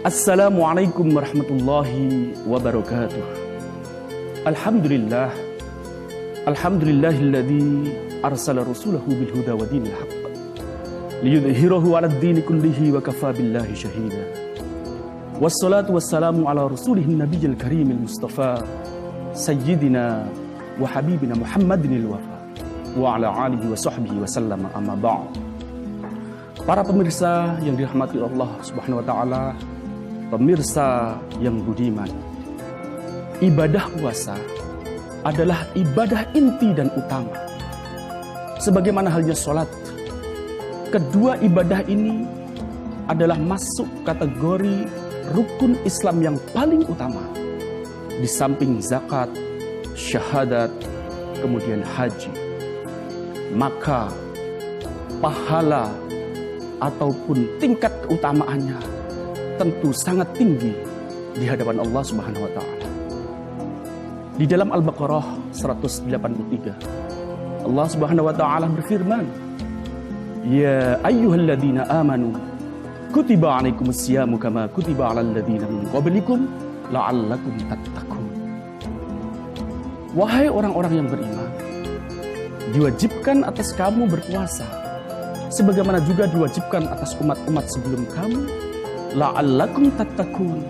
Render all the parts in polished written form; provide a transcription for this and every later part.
Assalamualaikum warahmatullahi wabarakatuh. Alhamdulillah. Alhamdulillahilladzi arsala rasulahu bil huda wa dinil haqq liyudhhirahu 'alad dini kullihi wa kafa billahi shahida. Wassalatu wassalamu ala rasulihin nabiyil karimil mustafa sayyidina wa habibina Muhammadinil wafa wa ala alihi wa sahbihi wa sallama amma ba'd. Para pemirsa yang dirahmati Allah Subhanahu wa taala, pemirsa yang budiman, ibadah puasa adalah ibadah inti dan utama. Sebagaimana halnya sholat, kedua ibadah ini adalah masuk kategori rukun Islam yang paling utama. Di samping zakat, syahadat, kemudian haji. Maka pahala ataupun tingkat keutamaannya tentu sangat tinggi di hadapan Allah Subhanahu wa taala. Di dalam Al-Baqarah 183, Allah Subhanahu wa taala berfirman, "Ya ayyuhalladzina amanu kutiba 'alaikumus syamu kama kutiba 'alal ladzina min qablikum la'allakum tattaqun." Wahai orang-orang yang beriman, diwajibkan atas kamu berpuasa sebagaimana juga diwajibkan atas umat-umat sebelum kamu, la'allakum tattaqun,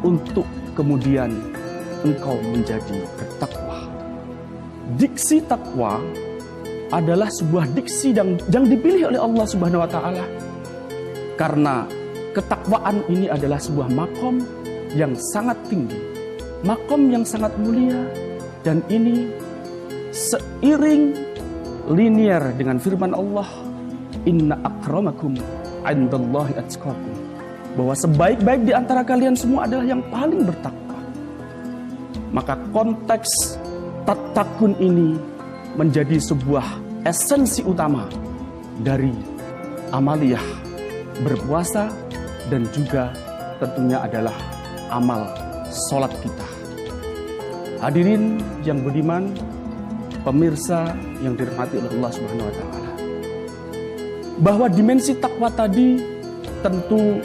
untuk kemudian engkau menjadi bertakwa. Diksi takwa adalah sebuah diksi yang dipilih oleh Allah Subhanahu wa taala. Karena ketakwaan ini adalah sebuah makom yang sangat tinggi, makom yang sangat mulia, dan ini seiring linear dengan firman Allah, "Inna akramakum 'indallahi atqakum." Bahwa sebaik-baik di antara kalian semua adalah yang paling bertakwa. Maka konteks tatakun ini menjadi sebuah esensi utama dari amaliyah berpuasa, dan juga tentunya adalah amal sholat kita. Hadirin yang budiman, pemirsa yang dirahmati oleh Allah Subhanahu wa taala, bahwa dimensi takwa tadi tentu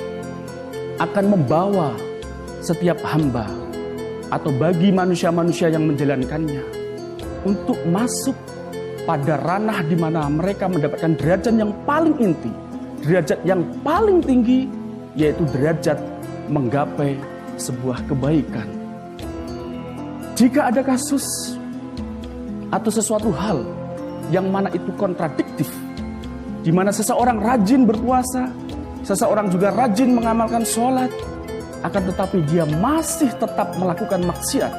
akan membawa setiap hamba atau bagi manusia-manusia yang menjalankannya untuk masuk pada ranah di mana mereka mendapatkan derajat yang paling inti, derajat yang paling tinggi, yaitu derajat menggapai sebuah kebaikan. Jika ada kasus atau sesuatu hal yang mana itu kontradiktif, di mana seseorang rajin berpuasa, seseorang juga rajin mengamalkan sholat, akan tetapi dia masih tetap melakukan maksiat,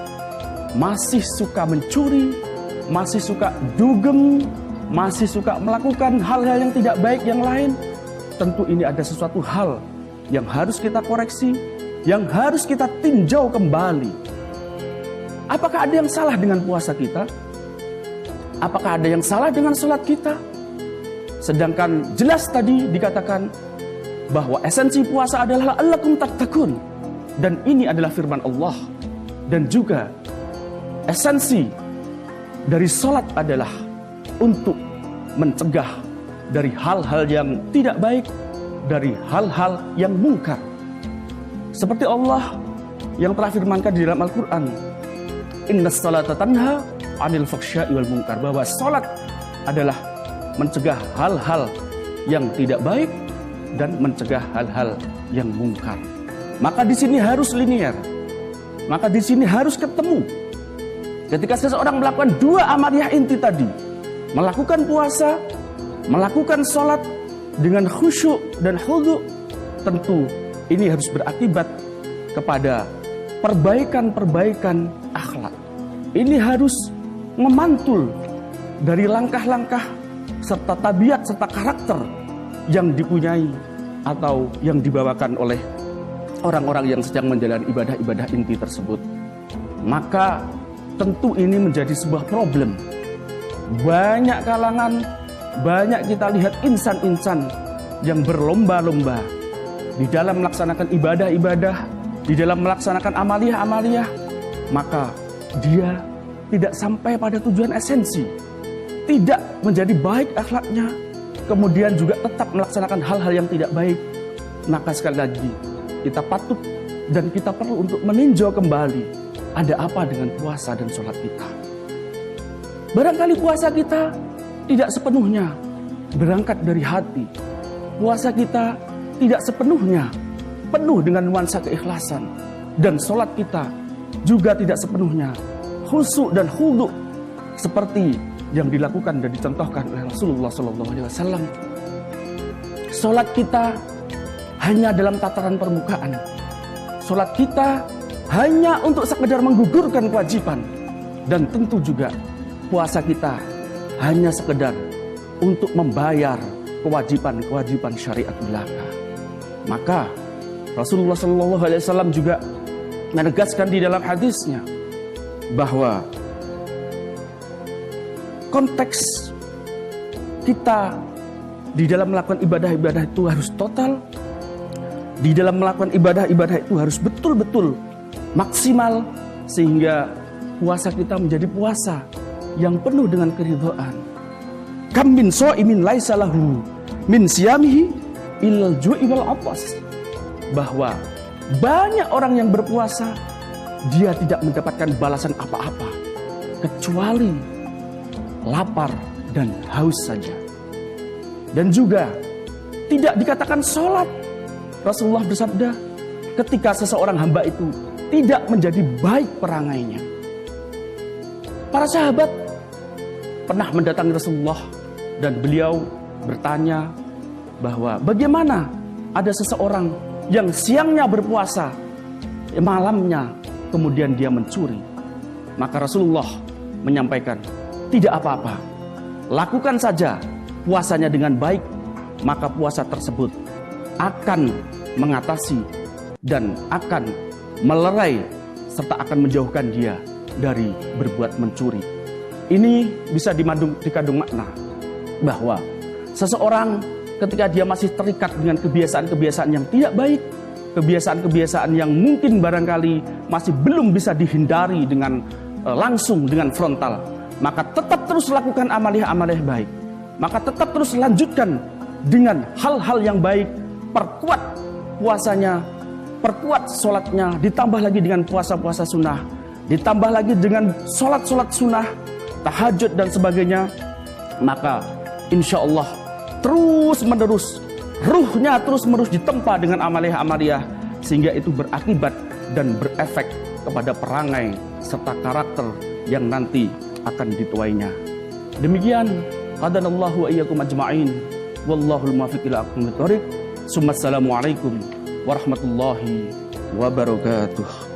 masih suka mencuri, masih suka dugem, masih suka melakukan hal-hal yang tidak baik yang lain, tentu ini ada sesuatu hal yang harus kita koreksi, yang harus kita tinjau kembali. Apakah ada yang salah dengan puasa kita? Apakah ada yang salah dengan sholat kita? Sedangkan jelas tadi dikatakan bahwa esensi puasa adalah la'allakum tattaqun, dan ini adalah firman Allah. Dan juga esensi dari sholat adalah untuk mencegah dari hal-hal yang tidak baik, dari hal-hal yang mungkar. Seperti Allah yang telah firmankan di dalam Al-Quran, "Innas salata tanha 'anil fakhsya'i wal munkar," bahwa sholat adalah mencegah hal-hal yang tidak baik dan mencegah hal-hal yang mungkar. Maka di sini harus linear. Maka di sini harus ketemu. Ketika seseorang melakukan dua amaliyah inti tadi, melakukan puasa, melakukan sholat dengan khusyuk dan khudu', tentu ini harus berakibat kepada perbaikan-perbaikan akhlak. Ini harus memantul dari langkah-langkah serta tabiat serta karakter yang dipunyai atau yang dibawakan oleh orang-orang yang sedang menjalani ibadah-ibadah inti tersebut. Maka tentu ini menjadi sebuah problem. Banyak kalangan, banyak kita lihat insan-insan yang berlomba-lomba di dalam melaksanakan ibadah-ibadah, di dalam melaksanakan amaliyah-amaliyah, maka dia tidak sampai pada tujuan esensi, tidak menjadi baik akhlaknya, kemudian juga tetap melaksanakan hal-hal yang tidak baik. Maka sekali lagi, kita patut dan kita perlu untuk meninjau kembali ada apa dengan puasa dan sholat kita. Barangkali puasa kita tidak sepenuhnya berangkat dari hati. Puasa kita tidak sepenuhnya penuh dengan nuansa keikhlasan. Dan sholat kita juga tidak sepenuhnya khusyuk dan khudu seperti yang dilakukan dan dicontohkan oleh Rasulullah SAW. Sholat kita hanya dalam tataran permukaan. Sholat kita hanya untuk sekedar menggugurkan kewajiban. Dan tentu juga puasa kita hanya sekedar untuk membayar kewajiban-kewajiban syariat belaka. Maka Rasulullah SAW juga menegaskan di dalam hadisnya bahwa konteks kita di dalam melakukan ibadah-ibadah itu harus total. Di dalam melakukan ibadah-ibadah itu harus betul-betul maksimal, sehingga puasa kita menjadi puasa yang penuh dengan keridhaan. Kam min shaimin laisa lahu min siyamihi illal ju'i wal atas. Bahwa banyak orang yang berpuasa, dia tidak mendapatkan balasan apa-apa kecuali lapar dan haus saja. Dan juga tidak dikatakan sholat. Rasulullah bersabda, ketika seseorang hamba itu tidak menjadi baik perangainya. Para sahabat pernah mendatangi Rasulullah dan beliau bertanya bahwa bagaimana ada seseorang yang siangnya berpuasa, malamnya kemudian dia mencuri. Maka Rasulullah menyampaikan, tidak apa-apa, lakukan saja puasanya dengan baik, maka puasa tersebut akan mengatasi dan akan melerai serta akan menjauhkan dia dari berbuat mencuri. Ini bisa dikandung makna bahwa seseorang ketika dia masih terikat dengan kebiasaan-kebiasaan yang tidak baik, kebiasaan-kebiasaan yang mungkin barangkali masih belum bisa dihindari dengan langsung dengan frontal, maka tetap terus lakukan amaliyah-amaliyah baik. Maka tetap terus lanjutkan dengan hal-hal yang baik, perkuat puasanya, perkuat sholatnya, ditambah lagi dengan puasa-puasa sunnah, ditambah lagi dengan sholat-sholat sunnah, tahajud dan sebagainya. Maka insya Allah terus menerus ruhnya terus menerus ditempa dengan amaliyah-amaliyah, sehingga itu berakibat dan berefek kepada perangai serta karakter yang nanti akan dituainya. Demikian qadanallahu wa iyyakum ajma'in, wallahul muwaffiq ila aqwamit thoriq. Assalamualaikum warahmatullahi wabarakatuh.